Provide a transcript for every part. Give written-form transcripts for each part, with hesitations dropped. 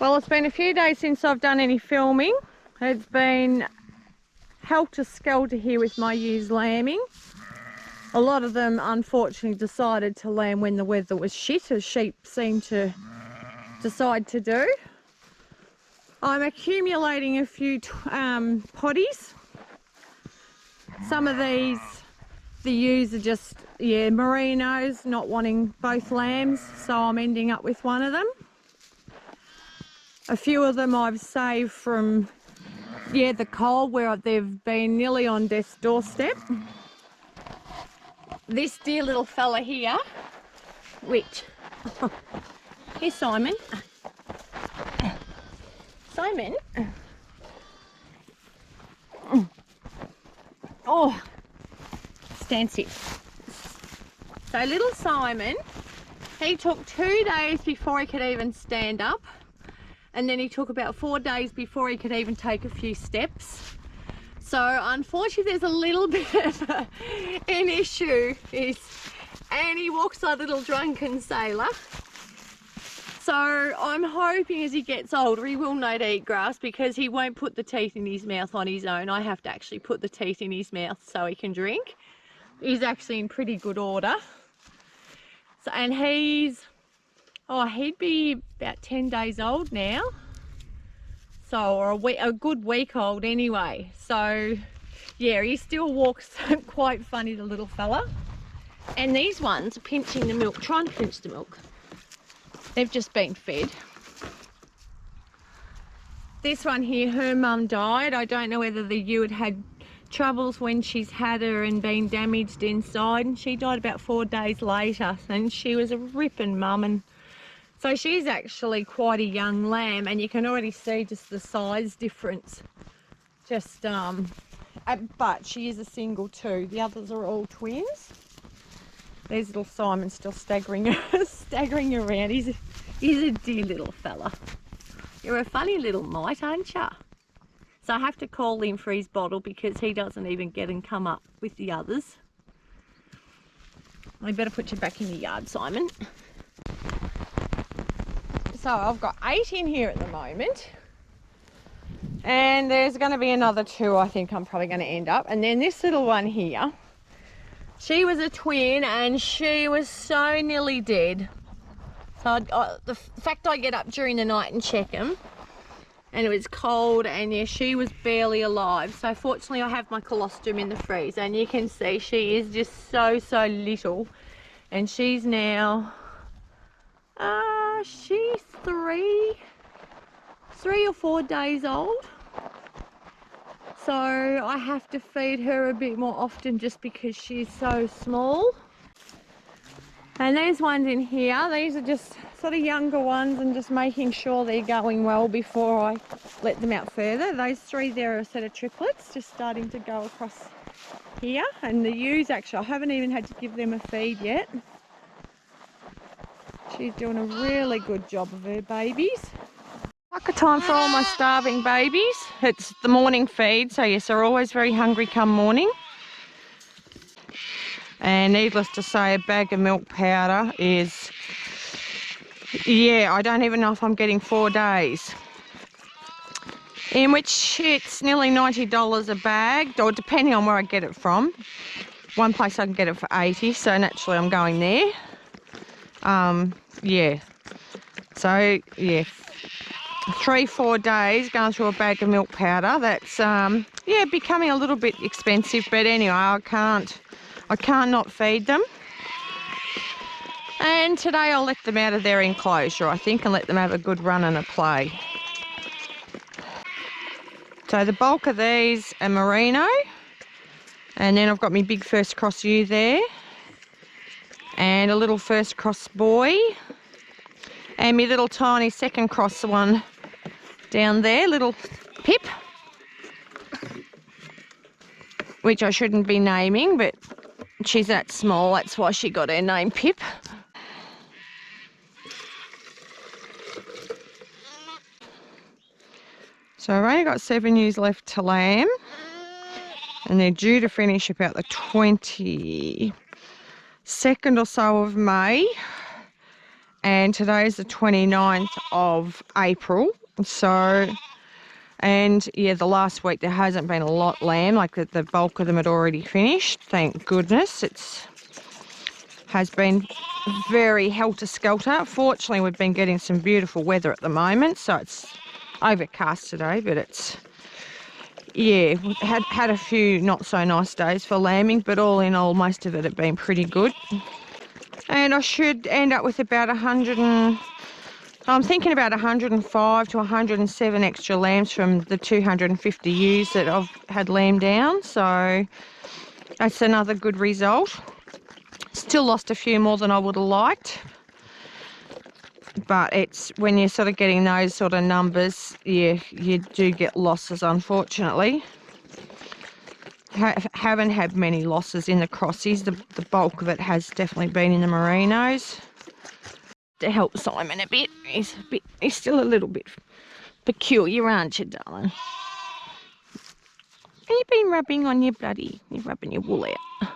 Well, it's been a few days since I've done any filming. It's been helter-skelter here with my ewes lambing. A lot of them unfortunately decided to lamb when the weather was shit, as sheep seem to decide to do. I'm accumulating a few poddies. Some of these, the ewes are just, merinos, not wanting both lambs, so I'm ending up with one of them. A few of them I've saved from, the cold, where they've been nearly on death's doorstep. This dear little fella here, which, here's Simon. Simon. Oh, stand sit. So little Simon, he took 2 days before he could even stand up. And then he took about 4 days before he could even take a few steps. So unfortunately there's a little bit of an issue, and he walks like a little drunken sailor. So I'm hoping as he gets older he will know to eat grass, because he won't put the teeth in his mouth on his own. I have to actually put the teeth in his mouth so he can drink. He's actually in pretty good order. So, and he'd be about 10 days old now. So, or a good week old anyway. So, yeah, he still walks quite funny, the little fella. And these ones are pinching the milk, trying to pinch the milk. They've just been fed. This one here, her mum died. I don't know whether the ewe had troubles when she's had her and been damaged inside, and she died about 4 days later, and she was a ripping mum. And so she's actually quite a young lamb, and you can already see just the size difference. But she is a single too. The others are all twins. There's little Simon still staggering around. He's a dear little fella. You're a funny little mite, aren't ya? So I have to call him for his bottle, because he doesn't even get and come up with the others. I better put you back in the yard, Simon. So I've got 8 in here at the moment, and there's going to be another 2 I think I'm probably going to end up. And then this little one here, she was a twin and she was so nearly dead. So the fact I get up during the night and check them, and it was cold, and yeah, she was barely alive. So fortunately I have my colostrum in the freezer, and you can see she is just so little, and she's now she's 3 or 4 days old. So I have to feed her a bit more often just because she's so small. And there's ones in here. These are just sort of younger ones, and just making sure they're going well before I let them out further. Those 3 there are a set of triplets just starting to go across here. And the ewes, actually, I haven't even had to give them a feed yet. She's doing a really good job of her babies. Tucker time for all my starving babies. It's the morning feed, so yes, they're always very hungry come morning. And needless to say, a bag of milk powder is, I don't even know if I'm getting 4 days. In which it's nearly $90 a bag, or depending on where I get it from. One place I can get it for 80, so naturally I'm going there. So, 3-4 days going through a bag of milk powder. That's becoming a little bit expensive, but anyway, I can't not feed them. And today I'll let them out of their enclosure, I think, and let them have a good run and a play. So the bulk of these are merino, and then I've got my big first cross ewe there, and a little first cross boy, and my little tiny second cross one down there, little Pip, which I shouldn't be naming, but she's that small, that's why she got her name Pip. So I've only got 7 ewes left to lamb, and they're due to finish about the 22nd or so of May. and today's the 29th of April. So, and yeah, the last week there hasn't been a lot lamb, like the bulk of them had already finished. Thank goodness. Has been very helter-skelter. Fortunately, we've been getting some beautiful weather at the moment, so it's overcast today, but it's, yeah, we had a few not so nice days for lambing, but all in all, most of it had been pretty good. And I should end up with about I'm thinking about 105 to 107 extra lambs from the 250 ewes that I've had lamb down, so that's another good result. Still lost a few more than I would have liked, but it's when you're sort of getting those sort of numbers, yeah, you do get losses, unfortunately. Haven't had many losses in the crossies. The bulk of it has definitely been in the merinos. To help Simon a bit, he's still a little bit peculiar, aren't you, darling? Have you been rubbing on your bloody, you're rubbing your wool out.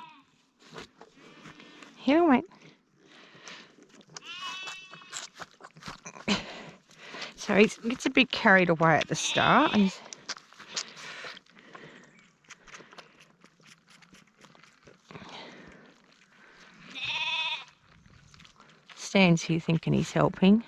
Here, mate. So he gets a bit carried away at the start. Stands here thinking he's helping.